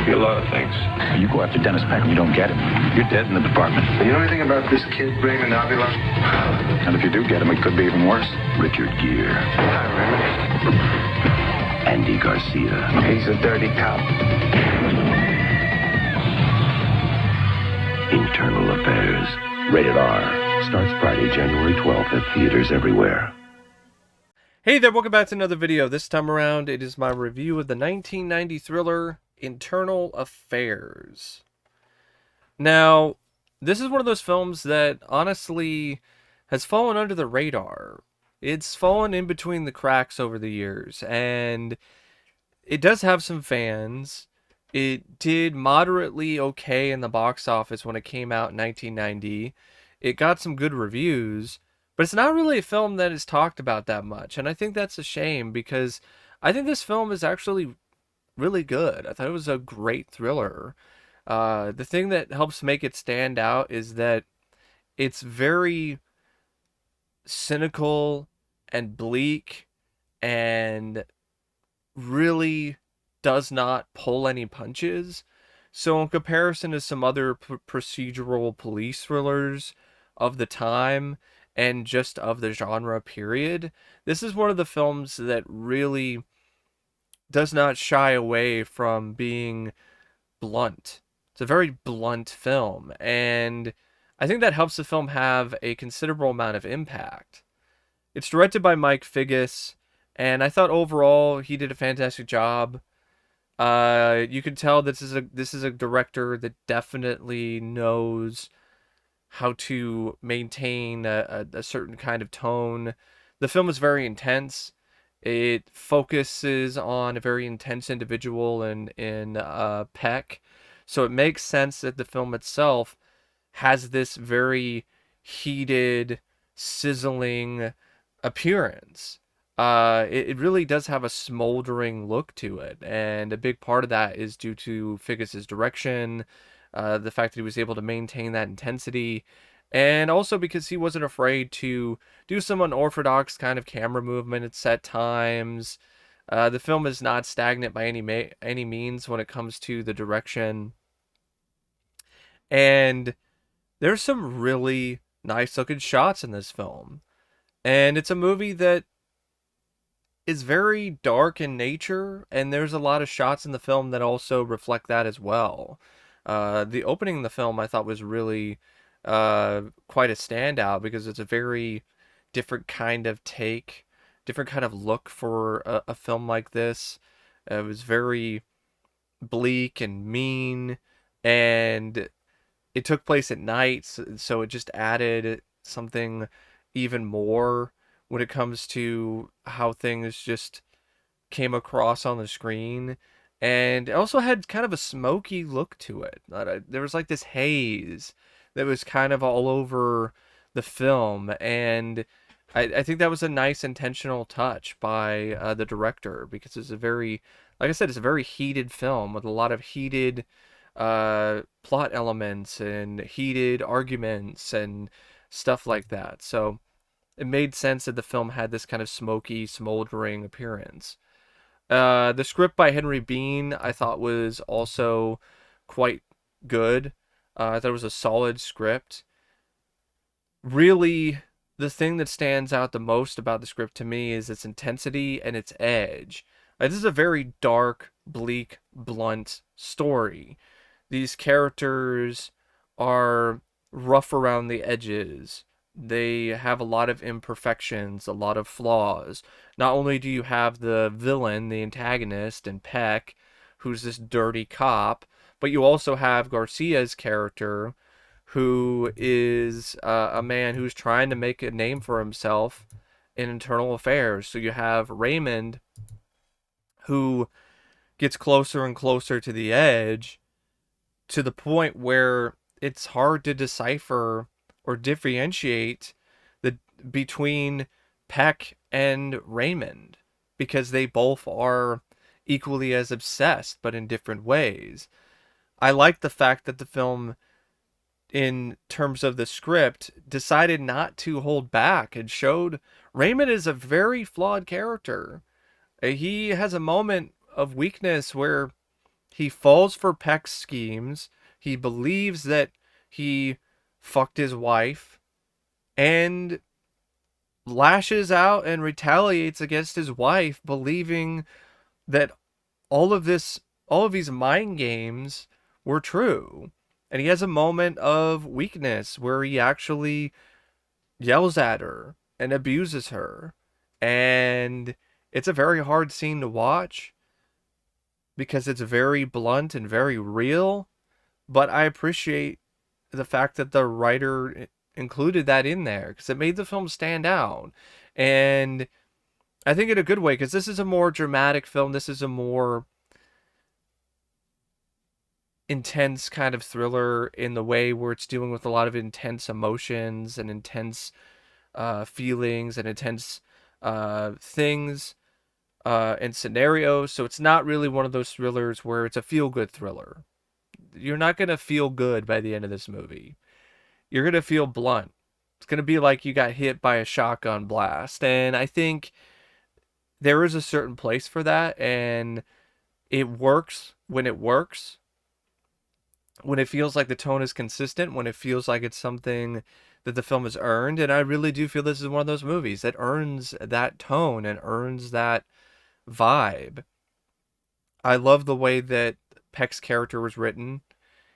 Could be a lot of things. You go after Dennis Peck and you don't get him, you're dead in the department. Do you know anything about this kid bringing Anabella? And if you do get him, it could be even worse. Richard Gere. Hi, Raymond. Andy Garcia. He's a dirty cop. Internal Affairs. Rated R. Starts Friday, January 12th at theaters everywhere. Hey there, welcome back to another video. This time around, it is my review of the 1990 thriller Internal Affairs. Now, this is one of those films that honestly has fallen under the radar. It's fallen in between the cracks over the years, and it does have some fans. It did moderately okay in the box office when it came out in 1990. It got some good reviews, but it's not really a film that is talked about that much, and I think that's a shame because I think this film is actually really good. I thought it was a great thriller. The thing that helps make it stand out is that it's very cynical and bleak and really does not pull any punches. So in comparison to some other procedural police thrillers of the time and just of the genre period, this is one of the films that really does not shy away from being blunt. It's a very blunt film, and I think that helps the film have a considerable amount of impact. It's directed by Mike Figgis, and I thought overall he did a fantastic job. You can tell this is a director that definitely knows how to maintain a certain kind of tone. The film is very intense. It focuses on a very intense individual in Peck, so it makes sense that the film itself has this very heated, sizzling appearance. It really does have a smoldering look to it, and a big part of that is due to Figgis's direction, the fact that he was able to maintain that intensity, and also because he wasn't afraid to do some unorthodox kind of camera movement at set times. The film is not stagnant by any means when it comes to the direction, and there's some really nice looking shots in this film, and it's a movie that is very dark in nature, and there's a lot of shots in the film that also reflect that as well. The opening of the film I thought was really quite a standout because it's a very different kind of take, different kind of look for a film like this. It was very bleak and mean, and it took place at night, so it just added something even more when it comes to how things just came across on the screen. And it also had kind of a smoky look to it. There was like this haze that was kind of all over the film, and I think that was a nice intentional touch by the director, because it's a very, like I said, it's a very heated film with a lot of heated plot elements and heated arguments and stuff like that. So it made sense that the film had this kind of smoky, smoldering appearance. The script by Henry Bean I thought was also quite good. I thought it was a solid script. Really, the thing that stands out the most about the script to me is its intensity and its edge. This is a very dark, bleak, blunt story. These characters are rough around the edges. They have a lot of imperfections, a lot of flaws. Not only do you have the villain, the antagonist, and Peck, who's this dirty cop, but you also have Garcia's character, who is a man who's trying to make a name for himself in internal affairs. So you have Raymond, who gets closer and closer to the edge, to the point where it's hard to decipher or differentiate between Peck and Raymond, because they both are equally as obsessed, but in different ways. I like the fact that the film, in terms of the script, decided not to hold back and showed Raymond is a very flawed character. He has a moment of weakness where He falls for Peck's schemes. He believes that he fucked his wife and lashes out and retaliates against his wife, believing that all of these mind games were true. And he has a moment of weakness where he actually yells at her and abuses her. And it's a very hard scene to watch because it's very blunt and very real. But I appreciate the fact that the writer included that in there because it made the film stand out. And I think in a good way, because this is a more dramatic film. This is a more intense kind of thriller in the way where it's dealing with a lot of intense emotions and intense feelings and intense things and scenarios. So it's not really one of those thrillers where it's a feel-good thriller. You're not going to feel good by the end of this movie. You're going to feel blunt. It's going to be like you got hit by a shotgun blast. And I think there is a certain place for that, and it works when it works. When it feels like the tone is consistent, when it feels like it's something that the film has earned. And I really do feel this is one of those movies that earns that tone and earns that vibe. I love the way that Peck's character was written.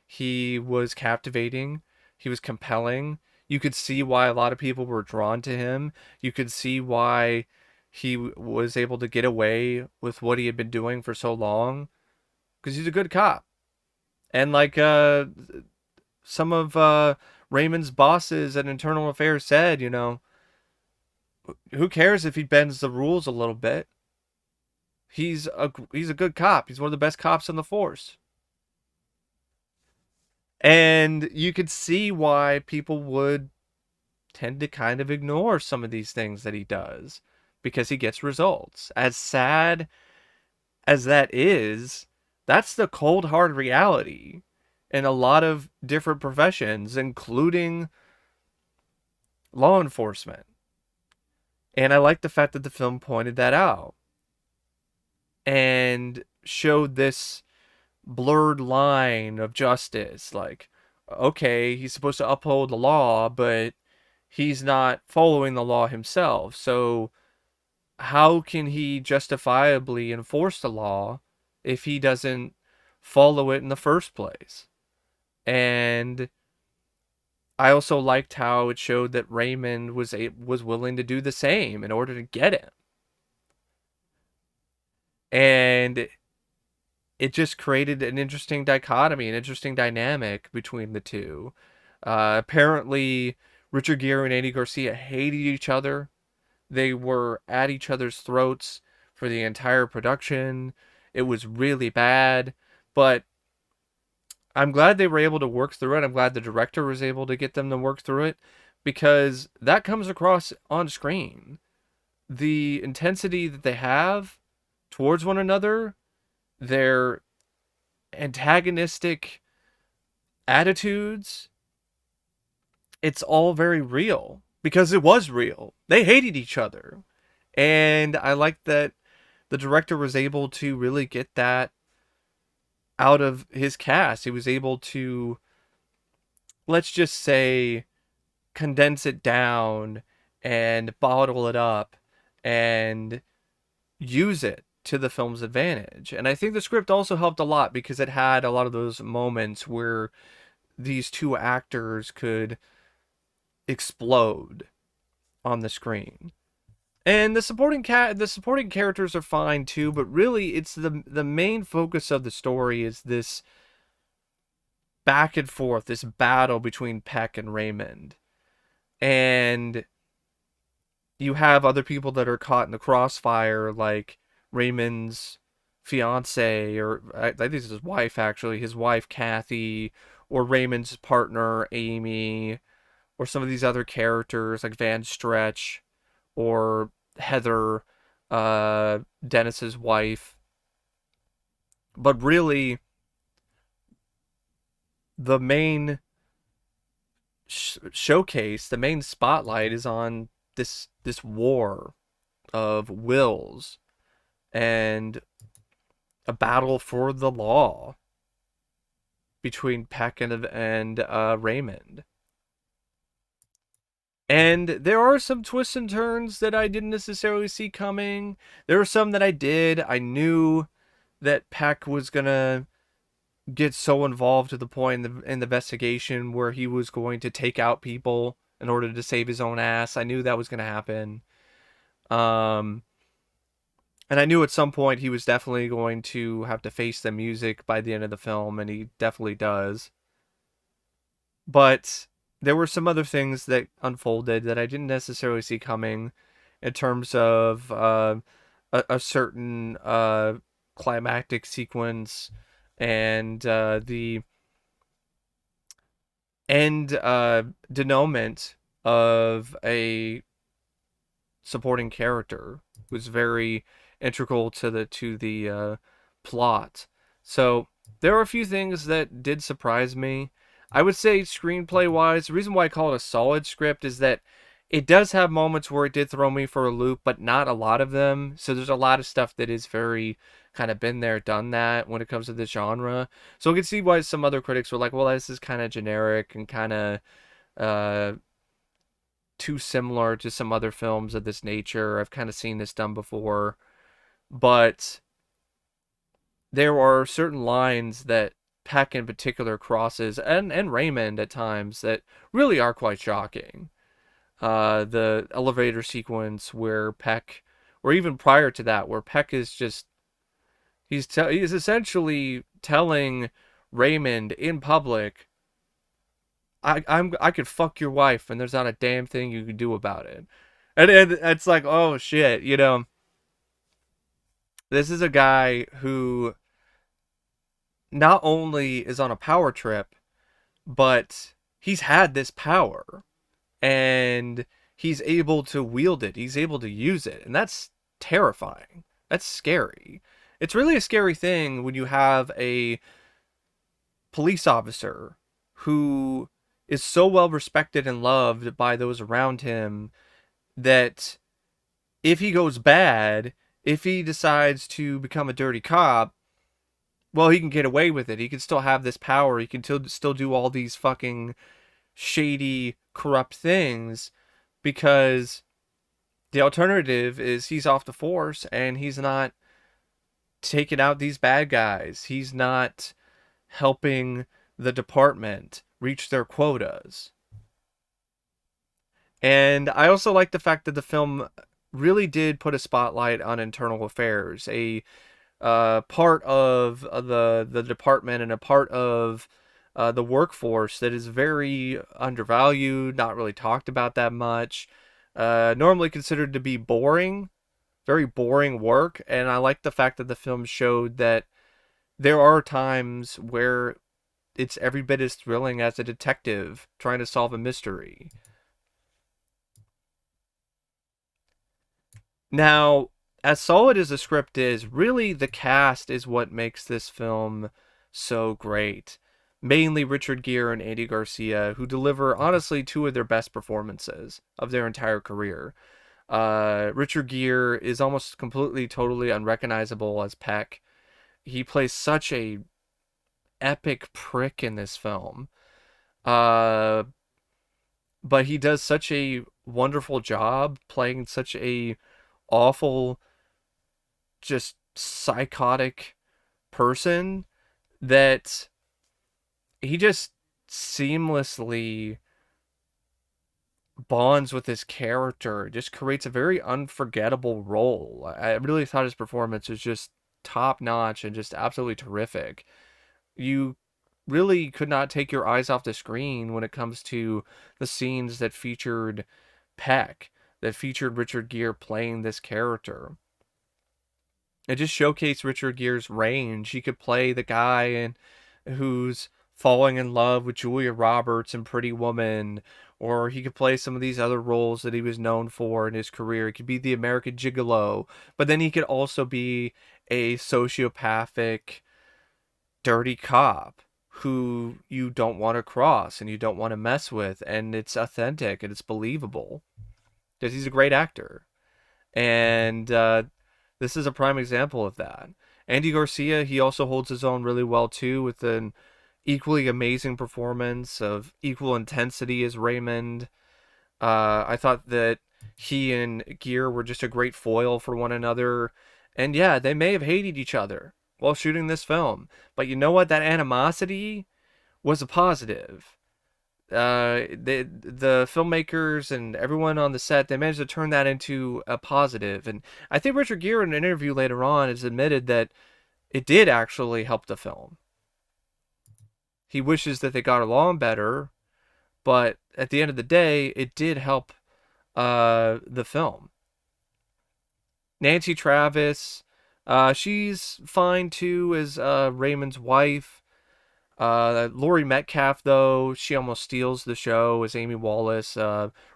He was captivating. He was compelling. You could see why a lot of people were drawn to him. You could see why he was able to get away with what he had been doing for so long. Because he's a good cop. And like some of Raymond's bosses at Internal Affairs said, who cares if he bends the rules a little bit? He's a good cop. He's one of the best cops on the force. And you could see why people would tend to kind of ignore some of these things that he does because he gets results. As sad as that is, that's the cold hard reality in a lot of different professions, including law enforcement. And I like the fact that the film pointed that out and showed this blurred line of justice. Like, okay, he's supposed to uphold the law, but he's not following the law himself. So how can he justifiably enforce the law if he doesn't follow it in the first place? And I also liked how it showed that Raymond was willing to do the same in order to get him. And it just created an interesting dichotomy, an interesting dynamic between the two. Apparently, Richard Gere and Andy Garcia hated each other. They were at each other's throats for the entire production. It was really bad, but I'm glad they were able to work through it. I'm glad the director was able to get them to work through it because that comes across on screen. The intensity that they have towards one another, their antagonistic attitudes, it's all very real because it was real. They hated each other. And I like that the director was able to really get that out of his cast. He was able to, let's just say, condense it down and bottle it up and use it to the film's advantage. And I think the script also helped a lot because it had a lot of those moments where these two actors could explode on the screen. And the supporting characters are fine too, but really it's the main focus of the story is this back and forth, this battle between Peck and Raymond. And you have other people that are caught in the crossfire, like Raymond's fiance, or I think it's his wife actually, his wife Kathy, or Raymond's partner Amy, or some of these other characters like Van Stretch, or Heather, Dennis's wife. But really, the main showcase, the main spotlight is on this war of wills and a battle for the law between Peck and Raymond. And there are some twists and turns that I didn't necessarily see coming. There were some that I did. I knew that Peck was gonna get so involved to the point in the investigation where he was going to take out people in order to save his own ass. I knew that was gonna happen. Um, and I knew at some point he was definitely going to have to face the music by the end of the film, and he definitely does. But there were some other things that unfolded that I didn't necessarily see coming in terms of a certain climactic sequence and the end denouement of a supporting character was very integral to the plot. So there are a few things that did surprise me. I would say screenplay wise, the reason why I call it a solid script is that it does have moments where it did throw me for a loop, but not a lot of them. So there's a lot of stuff that is very kind of been there, done that when it comes to this genre. So I can see why some other critics were like, well, this is kind of generic and kind of uh, too similar to some other films of this nature. I've kind of seen this done before. But there are certain lines that Peck in particular crosses, and Raymond at times, that really are quite shocking. The elevator sequence where Peck, or even prior to that, where Peck is just he's essentially telling Raymond in public, I could fuck your wife and there's not a damn thing you can do about it. And it's like, oh shit, this is a guy who not only is on a power trip, but he's had this power and he's able to wield it. He's able to use it. And that's terrifying. That's scary. It's really a scary thing when you have a police officer who is so well respected and loved by those around him that if he goes bad, if he decides to become a dirty cop, well, he can get away with it. He can still have this power. He can still do all these fucking shady, corrupt things because the alternative is he's off the force and he's not taking out these bad guys. He's not helping the department reach their quotas. And I also like the fact that the film really did put a spotlight on internal affairs, a part of the department and a part of the workforce that is very undervalued, not really talked about that much, normally considered to be boring, very boring work. And I like the fact that the film showed that there are times where it's every bit as thrilling as a detective trying to solve a mystery. Now, as solid as the script is, really the cast is what makes this film so great. Mainly Richard Gere and Andy Garcia, who deliver honestly two of their best performances of their entire career. Richard Gere is almost completely, totally unrecognizable as Peck. He plays such a epic prick in this film. Uh, but he does such a wonderful job playing such a awful, just psychotic person that he just seamlessly bonds with his character. It just creates a very unforgettable role. I really thought his performance was just top notch and just absolutely terrific. You really could not take your eyes off the screen when it comes to the scenes that featured Peck, that featured Richard Gere playing this character. It just showcased Richard Gere's range. He could play the guy who's falling in love with Julia Roberts in Pretty Woman, or he could play some of these other roles that he was known for in his career. He could be the American Gigolo, but then he could also be a sociopathic, dirty cop who you don't want to cross and you don't want to mess with, and it's authentic and it's believable because he's a great actor. And this is a prime example of that. Andy Garcia, he also holds his own really well too, with an equally amazing performance of equal intensity as Raymond. I thought that he and Gere were just a great foil for one another. And yeah, they may have hated each other while shooting this film, but you know what? That animosity was a positive. The filmmakers and everyone on the set, they managed to turn that into a positive. And I think Richard Gere in an interview later on has admitted that it did actually help the film. He wishes that they got along better, but at the end of the day, it did help the film. Nancy Travis, she's fine too as Raymond's wife. Laurie Metcalf, though, she almost steals the show as Amy Wallace,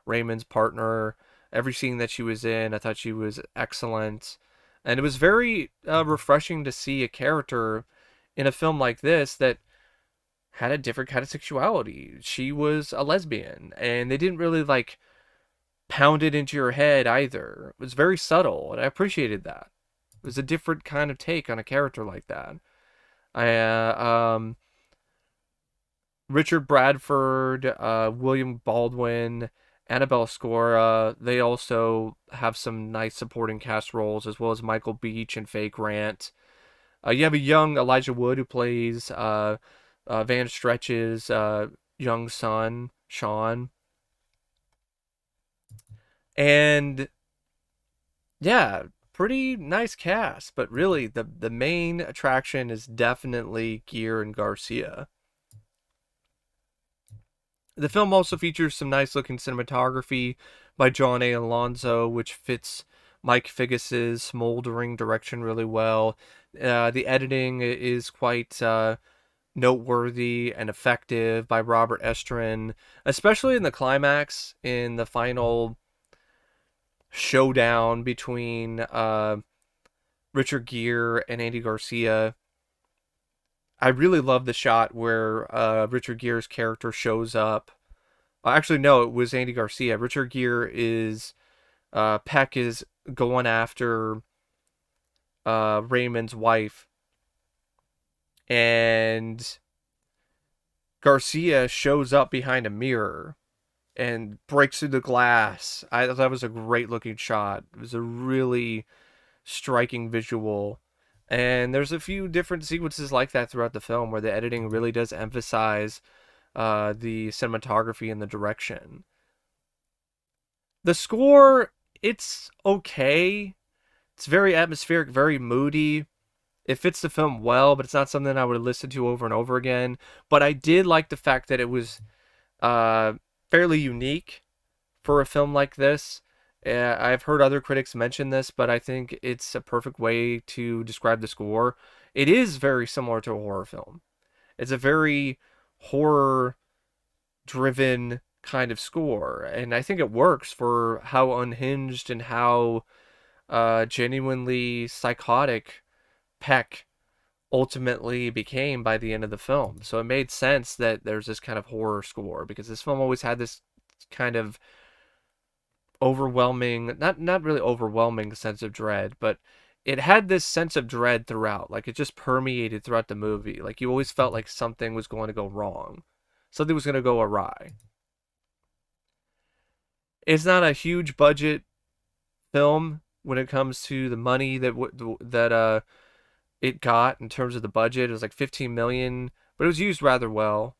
Raymond's partner. Every scene that she was in, I thought she was excellent. And it was very refreshing to see a character in a film like this that had a different kind of sexuality. She was a lesbian, and they didn't really like pound it into your head either. It was very subtle, and I appreciated that. It was a different kind of take on a character like that. I Richard Bradford, William Baldwin, Anabella Sciorra, they also have some nice supporting cast roles, as well as Michael Beach and Faye Grant. You have a young Elijah Wood who plays Van Stretch's young son, Sean. And yeah, pretty nice cast, but really the main attraction is definitely Gere and Garcia. The film also features some nice looking cinematography by John A. Alonso, which fits Mike Figgis's smoldering direction really well. The editing is quite noteworthy and effective by Robert Estrin, especially in the climax, in the final showdown between Richard Gere and Andy Garcia. I really love the shot where Richard Gere's character shows up. Actually, no, it was Andy Garcia. Richard Gere is Peck is going after Raymond's wife, and Garcia shows up behind a mirror and breaks through the glass. I thought that was a great looking shot. It was a really striking visual. And there's a few different sequences like that throughout the film where the editing really does emphasize the cinematography and the direction. The score, it's okay. It's very atmospheric, very moody. It fits the film well, but it's not something I would listen to over and over again. But I did like the fact that it was fairly unique for a film like this. I've heard other critics mention this, but I think it's a perfect way to describe the score. It is very similar to a horror film. It's a very horror-driven kind of score, and I think it works for how unhinged and how genuinely psychotic Peck ultimately became by the end of the film. So it made sense that there's this kind of horror score, because this film always had this kind of overwhelming, not really overwhelming sense of dread, but it had this sense of dread throughout. Like it just permeated throughout the movie. Like you always felt like something was going to go wrong. Something was going to go awry. It's not a huge budget film when it comes to the money that it got in terms of the budget. It was like 15 million, but it was used rather well.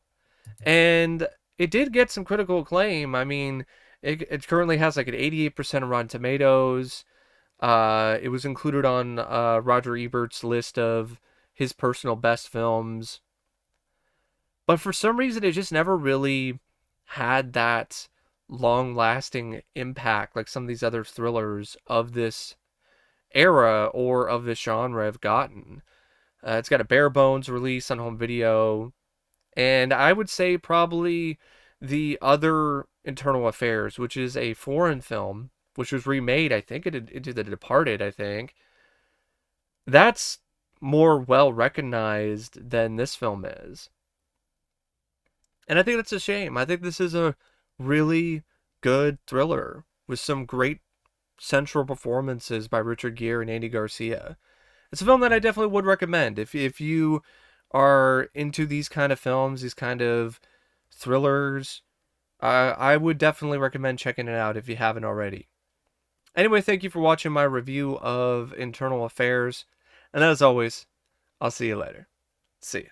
And it did get some critical acclaim. I mean, it currently has like an 88% of Rotten Tomatoes. It was included on Roger Ebert's list of his personal best films. But for some reason, it just never really had that long-lasting impact like some of these other thrillers of this era or of this genre have gotten. It's got a bare bones release on home video. And I would say probably the other Internal Affairs, which is a foreign film, which was remade, I think, into The Departed, I think. That's more well recognized than this film is. And I think that's a shame. I think this is a really good thriller with some great central performances by Richard Gere and Andy Garcia. it's a film that I definitely would recommend. If you are into these kind of films, these kind of thrillers, I would definitely recommend checking it out if you haven't already. Anyway, thank you for watching my review of Internal Affairs. And as always, I'll see you later. See ya.